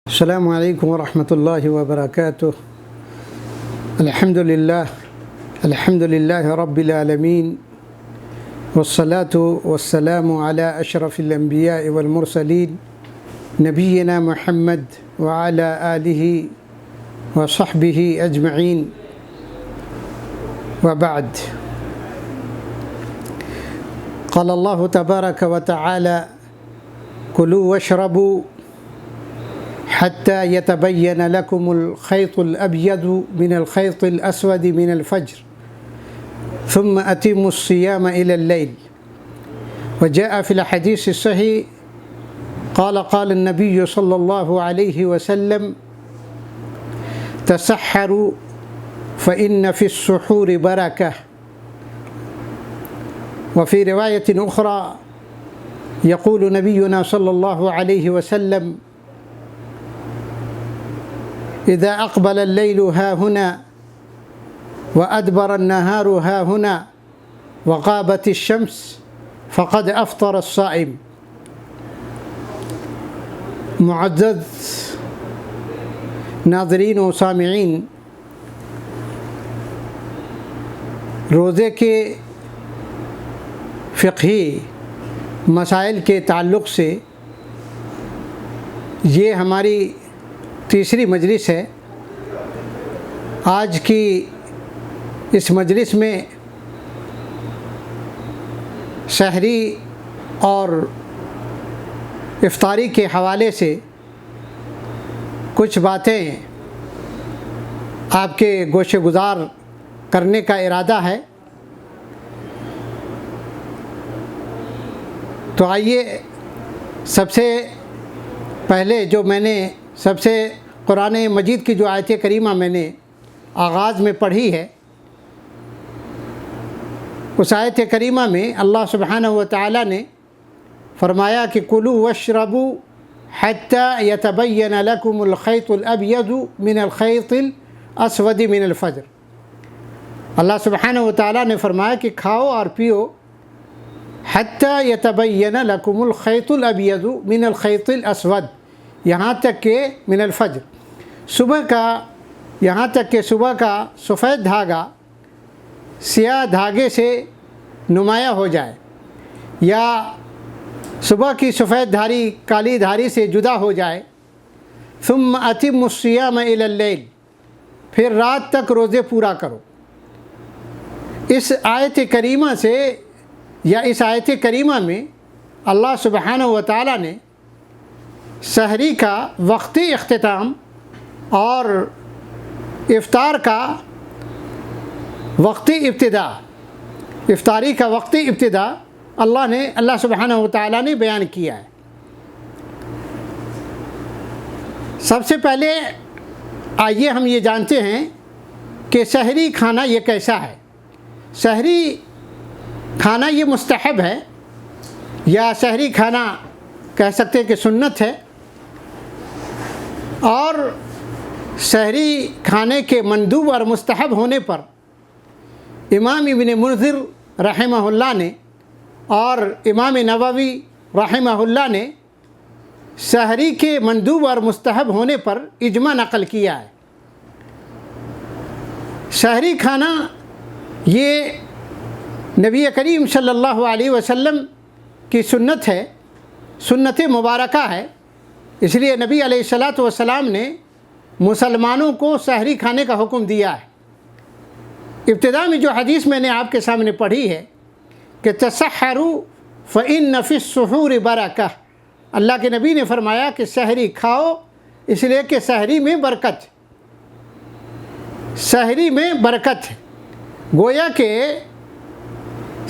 السلام علیکم ورحمۃ اللہ وبرکاتہ۔ الحمد للہ رب العالمین، والصلاة والسلام علی اشرف الانبیاء والمرسلین، نبینا محمد وعلی آلہ وصحبہ اجمعین، وبعد۔ قال اللہ تبارک وتعالی: کلوا واشربوا حتى يتبين لكم الخيط الأبيض من الخيط الأسود من الفجر ثم أتموا الصيام إلى الليل۔ وجاء في الحديث الصحيح قال النبي صلى الله عليه وسلم: تسحروا فإن في السحور بركة۔ وفي رواية أخرى يقول نبينا صلى الله عليه وسلم: اذا اقبل الليل ها هنا وادبر النهار ها هنا وغابت الشمس فقد افطر الصائم۔ معزز ناظرین و سامعین، روزے کے فقہی مسائل کے تعلق سے یہ ہماری تیسری مجلس ہے۔ آج کی اس مجلس میں سحری اور افطاری کے حوالے سے کچھ باتیں آپ کے گوش گزار کرنے کا ارادہ ہے۔ تو آئیے، سب سے پہلے جو میں نے قرآن مجید کی جو آیت کریمہ میں نے آغاز میں پڑھی ہے، اس آیت کریمہ میں اللہ سبحانہ و تعالی نے فرمایا کہ کلوا واشربوا حتی یتبین لکم الخیط الابیض من الخیط الاسود من الفجر۔ اللہ سبحانہ و تعالی نے فرمایا کہ کھاؤ اور پیو، حتی یتبین لکم الخیط الابیض من الخیط الاسود، یہاں تک کہ من الفجر، یہاں تک کہ صبح کا سفید دھاگا سیاہ دھاگے سے نمایاں ہو جائے، یا صبح کی سفید دھاری کالی دھاری سے جدا ہو جائے۔ ثم اتموا الصیام الی اللیل، پھر رات تک روزے پورا کرو۔ اس آیت کریمہ سے، یا اس آیت کریمہ میں اللہ سبحانہ و تعالی نے سحری کا وقتی اختتام اور افطار کا وقتی ابتدا، افطاری کا وقتی ابتدا اللہ سبحانہ و تعالیٰ نے بیان کیا ہے۔ سب سے پہلے آئیے ہم یہ جانتے ہیں کہ سحری کھانا یہ کیسا ہے۔ سحری کھانا یہ مستحب ہے، یا سحری کھانا کہہ سکتے ہیں کہ سنت ہے، اور سحری کھانے کے مندوب اور مستحب ہونے پر امام ابن منذر رحمہ اللہ نے اور امام نووی رحمہ اللہ نے سحری کے مندوب اور مستحب ہونے پر اجماع نقل کیا ہے۔ سحری کھانا یہ نبی کریم صلی اللہ علیہ وسلم کی سنت ہے، سنت مبارکہ ہے۔ اس لیے نبی علیہ الصلاۃ والسلام نے مسلمانوں کو سحری کھانے کا حکم دیا ہے۔ ابتدا میں جو حدیث میں نے آپ کے سامنے پڑھی ہے کہ تسحروا فإن فی السحور برکہ، اللہ کے نبی نے فرمایا کہ سحری کھاؤ، اس لیے کہ سحری میں برکت ہے، سحری میں برکت ہے۔ گویا کہ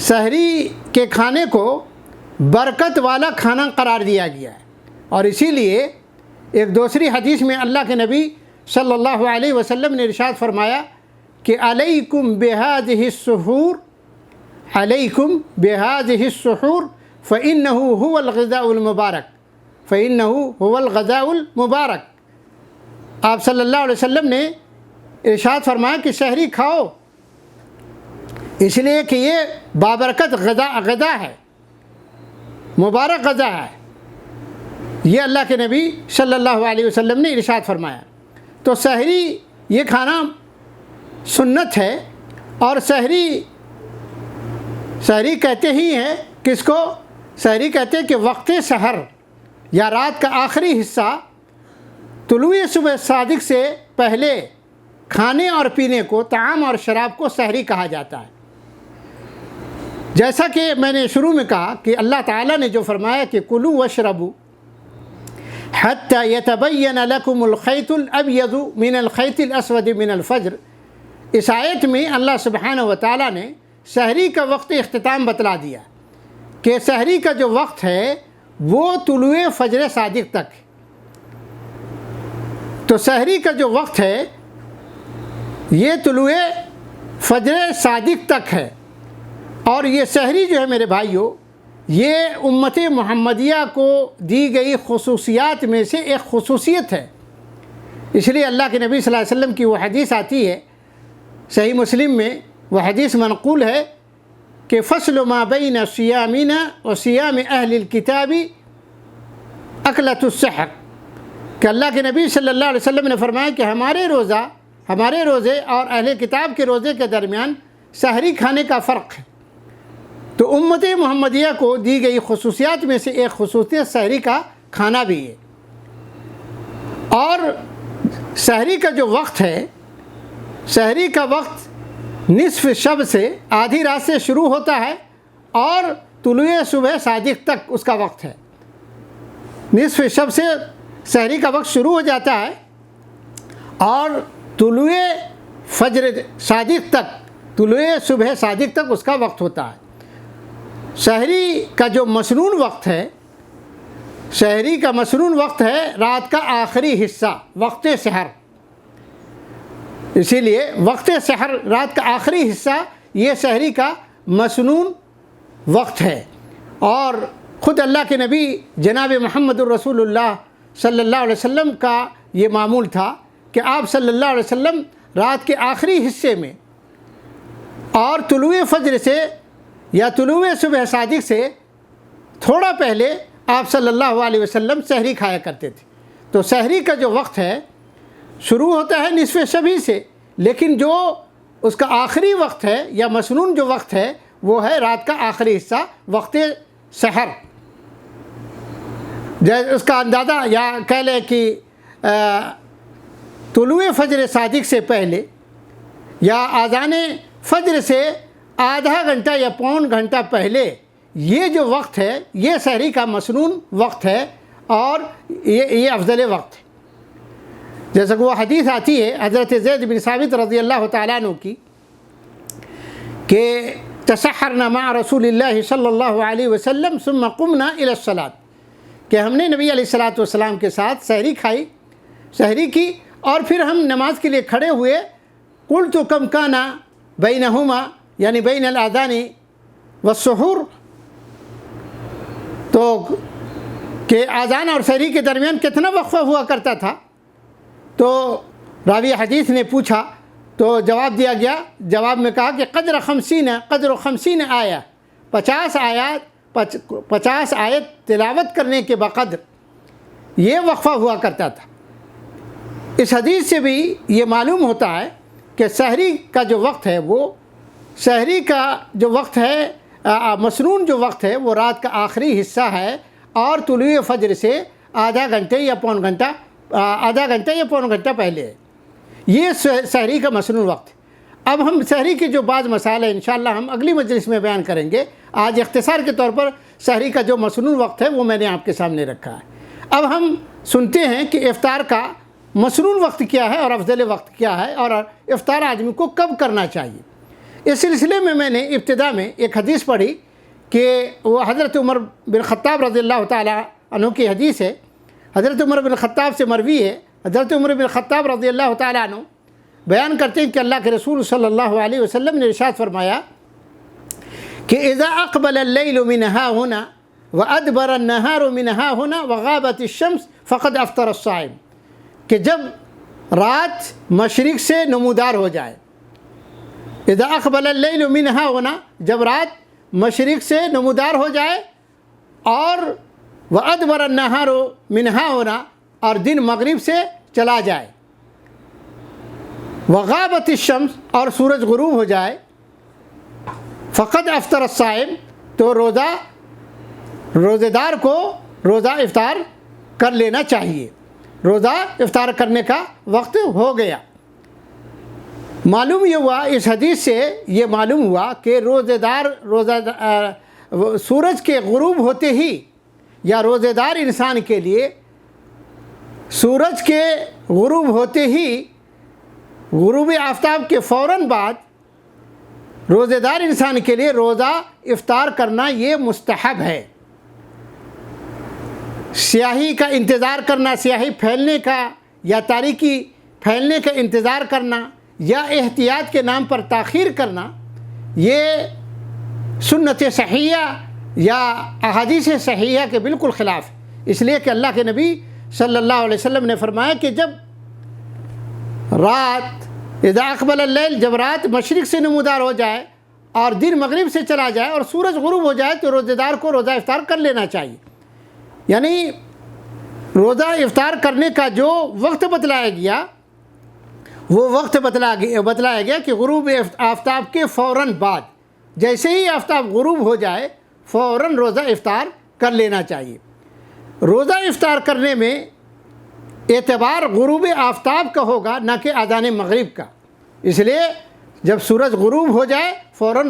سحری کے کھانے کو برکت والا کھانا قرار دیا گیا ہے، اور اسی لیے ایک دوسری حدیث میں اللہ کے نبی صلی اللہ علیہ وسلم نے ارشاد فرمایا کہ علیکم بہذہ السحور، علیکم بہذہ السحور فإنہ هو الغذاء المبارک، فإنہ هو الغذاء المبارک۔ آپ صلی اللہ علیہ وسلم نے ارشاد فرمایا کہ سحری کھاؤ، اس لیے کہ یہ بابرکت غذا ہے، مبارک غذا ہے۔ یہ اللہ کے نبی صلی اللہ علیہ وسلم نے ارشاد فرمایا۔ تو سحری یہ کھانا سنت ہے، اور سحری کہتے ہی ہیں کس کو؟ سحری کہتے ہیں کہ وقت سحر یا رات کا آخری حصہ طلوع صبح صادق سے پہلے کھانے اور پینے کو، طعام اور شراب کو سحری کہا جاتا ہے۔ جیسا کہ میں نے شروع میں کہا کہ اللہ تعالیٰ نے جو فرمایا کہ کلوا واشربوا حتی یتبین لکم الخیط الابیض من الخیط الاسود من الفجر، اس آیت میں اللہ سبحانہ و تعالیٰ نے سحری کا وقت اختتام بتلا دیا کہ سحری کا جو وقت ہے وہ طلوع فجر صادق تک ہے۔ تو سحری کا جو وقت ہے یہ طلوع فجر صادق تک ہے، اور یہ سحری جو ہے میرے بھائیوں، یہ امت محمدیہ کو دی گئی خصوصیات میں سے ایک خصوصیت ہے۔ اس لیے اللہ کے نبی صلی اللہ علیہ وسلم کی وہ حدیث آتی ہے صحیح مسلم میں، وہ حدیث منقول ہے کہ فصل ما بین صیامنا و صیام اہل الکتاب اکلۃ السحر، کہ اللہ کے نبی صلی اللہ علیہ وسلم نے فرمایا کہ ہمارے روزے اور اہل کتاب کے روزے کے درمیان سحری کھانے کا فرق ہے۔ تو امت محمدیہ کو دی گئی خصوصیات میں سے ایک خصوصیت سحری کا کھانا بھی ہے۔ اور سحری کا جو وقت ہے، سحری کا وقت نصف شب سے، آدھی رات سے شروع ہوتا ہے اور طلوع صبح صادق تک اس کا وقت ہے۔ نصف شب سے سحری کا وقت شروع ہو جاتا ہے اور طلوع فجر صادق تک، طلوع صبح صادق تک اس کا وقت ہوتا ہے۔ سحری کا جو مسنون وقت ہے، سحری کا مسنون وقت ہے رات کا آخری حصہ، وقت سحر۔ اسی لیے وقت سحر، رات کا آخری حصہ، یہ سحری کا مسنون وقت ہے۔ اور خود اللہ کے نبی جناب محمد الرسول اللہ صلی اللہ علیہ وسلم کا یہ معمول تھا کہ آپ صلی اللہ علیہ وسلم رات کے آخری حصے میں اور طلوع فجر سے یا طلوع صبح صادق سے تھوڑا پہلے آپ صلی اللہ علیہ وسلم سحری کھایا کرتے تھے۔ تو سحری کا جو وقت ہے شروع ہوتا ہے نصف شب سے، لیکن جو اس کا آخری وقت ہے یا مسنون جو وقت ہے وہ ہے رات کا آخری حصہ، وقت سحر۔ اس کا اندازہ یا کہہ لیں کہ طلوع فجر صادق سے پہلے یا اذان فجر سے آدھا گھنٹہ یا پون گھنٹہ پہلے یہ جو وقت ہے یہ سحری کا مسنون وقت ہے، اور یہ افضل وقت ہے۔ جیسا کہ وہ حدیث آتی ہے حضرت زید بن ثابت رضی اللہ تعالیٰ عنہ کی کہ تسحرنا مع رسول اللہ صلی اللہ علیہ وسلم ثم قمنا الى الصلاۃ، کہ ہم نے نبی علیہ السلام کے ساتھ سحری کی اور پھر ہم نماز کے لیے کھڑے ہوئے۔ قلت کم کانا بینہما، یعنی بین الاذان والسحور، تو کہ اذان اور سحری کے درمیان کتنا وقفہ ہوا کرتا تھا؟ تو راوی حدیث نے پوچھا تو جواب دیا گیا، جواب میں کہا کہ قدر 50 آیہ، 50 آیت تلاوت کرنے کے بقدر یہ وقفہ ہوا کرتا تھا۔ اس حدیث سے بھی یہ معلوم ہوتا ہے کہ سحری کا جو وقت ہے، وہ سحری کا جو وقت ہے، مسنون جو وقت ہے، وہ رات کا آخری حصہ ہے اور طلوع فجر سے آدھا گھنٹہ یا پون گھنٹہ پہلے ہے۔ یہ سحری کا مسنون وقت ہے۔ اب ہم سحری کے جو بعض مسائل ہیں انشاءاللہ ہم اگلی مجلس میں بیان کریں گے۔ آج اختصار کے طور پر سحری کا جو مسنون وقت ہے وہ میں نے آپ کے سامنے رکھا ہے۔ اب ہم سنتے ہیں کہ افطار کا مسنون وقت کیا ہے اور افضل وقت کیا ہے، اور افطار آدمی کو کب کرنا چاہیے۔ اس سلسلے میں نے ابتدا میں ایک حدیث پڑھی کہ وہ حضرت عمر بن خطاب رضی اللہ تعالیٰ عنہ کی حدیث ہے۔ حضرت عمر بن خطاب سے مروی ہے، حضرت عمر بن خطاب رضی اللہ تعالیٰ عنہ بیان کرتے ہیں کہ اللہ کے رسول صلی اللہ علیہ وسلم نے ارشاد فرمایا کہ اذا اقبل اللیل من ها هنا وادبر النهار من ها هنا وغابت الشمس فقد افطر الصائم، کہ جب رات مشرق سے نمودار ہو جائے، اذا اقبل اللیل من ها هنا، جب رات مشرق سے نمودار ہو جائے اور وَأَدْبَرَ النَّهَارُ مِنْهَا ہونا اور دن مغرب سے چلا جائے، وغابت الشمس اور سورج غروب ہو جائے، فقد افطر الصائم تو روزے دار کو روزہ افطار کر لینا چاہیے، روزہ افطار کرنے کا وقت ہو گیا۔ معلوم یہ ہوا اس حدیث سے، یہ معلوم ہوا کہ سورج کے غروب ہوتے ہی یا روزے دار انسان کے لیے سورج کے غروب ہوتے ہی، غروب آفتاب کے فوراً بعد روزے دار انسان کے لیے روزہ افطار کرنا یہ مستحب ہے۔ سیاہی کا انتظار کرنا، سیاہی پھیلنے کا یا تاریکی پھیلنے کا انتظار کرنا یا احتیاط کے نام پر تاخیر کرنا، یہ سنت صحیحہ یا احادیث صحیحہ کے بالکل خلاف، اس لیے کہ اللہ کے نبی صلی اللہ علیہ وسلم نے فرمایا کہ جب رات اذا اقبل اللیل، جب رات مشرق سے نمودار ہو جائے اور دن مغرب سے چلا جائے اور سورج غروب ہو جائے تو روزے دار کو روزہ افطار کر لینا چاہیے۔ یعنی روزہ افطار کرنے کا جو وقت بتلایا گیا وہ وقت بتلایا گیا کہ غروب آفتاب کے فوراً بعد، جیسے ہی آفتاب غروب ہو جائے فوراً روزہ افطار کر لینا چاہیے۔ روزہ افطار کرنے میں اعتبار غروب آفتاب کا ہوگا، نہ کہ اذان مغرب کا، اس لیے جب سورج غروب ہو جائے فوراً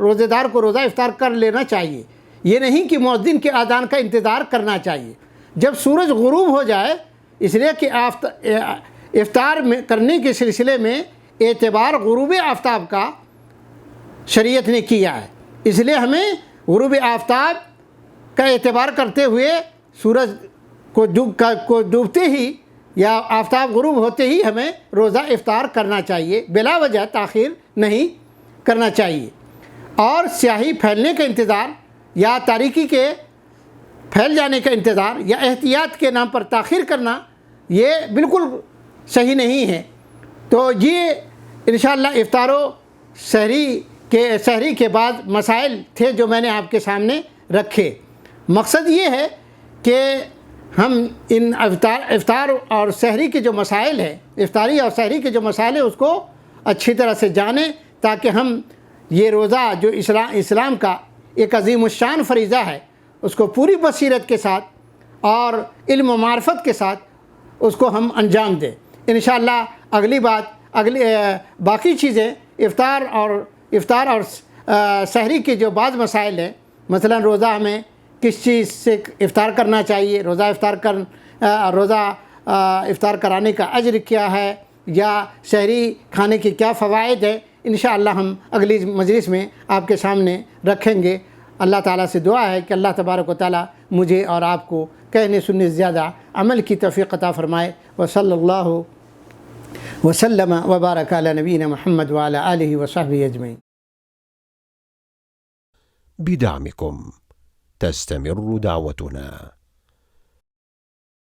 روزے دار کو روزہ افطار کر لینا چاہیے۔ یہ نہیں کہ مؤذن کے اذان کا انتظار کرنا چاہیے جب سورج غروب ہو جائے، اس لیے کہ افطار کرنے کے سلسلے میں اعتبار غروب آفتاب کا شریعت نے کیا ہے، اس لیے ہمیں غروب آفتاب کا اعتبار کرتے ہوئے سورج کو ڈوبتے ہی یا آفتاب غروب ہوتے ہی ہمیں روزہ افطار کرنا چاہیے، بلا وجہ تاخیر نہیں کرنا چاہیے۔ اور سیاہی پھیلنے کا انتظار یا تاریکی کے پھیل جانے کا انتظار یا احتیاط کے نام پر تاخیر کرنا یہ بالکل صحیح نہیں ہے۔ تو یہ انشاءاللہ افطار و سحری کے بعد مسائل تھے جو میں نے آپ کے سامنے رکھے۔ مقصد یہ ہے کہ ہم ان افطار اور سحری کے جو مسائل ہیں، افطاری اور سحری کے جو مسائل ہیں اس کو اچھی طرح سے جانیں، تاکہ ہم یہ روزہ جو اسلام کا ایک عظیم الشان فریضہ ہے اس کو پوری بصیرت کے ساتھ اور علم و معرفت کے ساتھ اس کو ہم انجام دیں۔ انشاءاللہ اگلی باقی چیزیں افطار اور سحری کے جو بعض مسائل ہیں، مثلا روزہ ہمیں کس چیز سے افطار کرنا چاہیے، روزہ افطار کرانے کا اجر کیا ہے، یا سحری کھانے کے کیا فوائد ہیں، انشاءاللہ ہم اگلی مجلس میں آپ کے سامنے رکھیں گے۔ اللہ تعالیٰ سے دعا ہے کہ اللہ تبارک و تعالیٰ مجھے اور آپ کو کہنے سننے سے زیادہ عمل کی توفیق عطا فرمائے۔ وصلی اللہ وسلم وبارک علی نبینا محمد وعلی آلہ وصحبہ اجمعین۔ بدعمكم تستمر دعوتنا.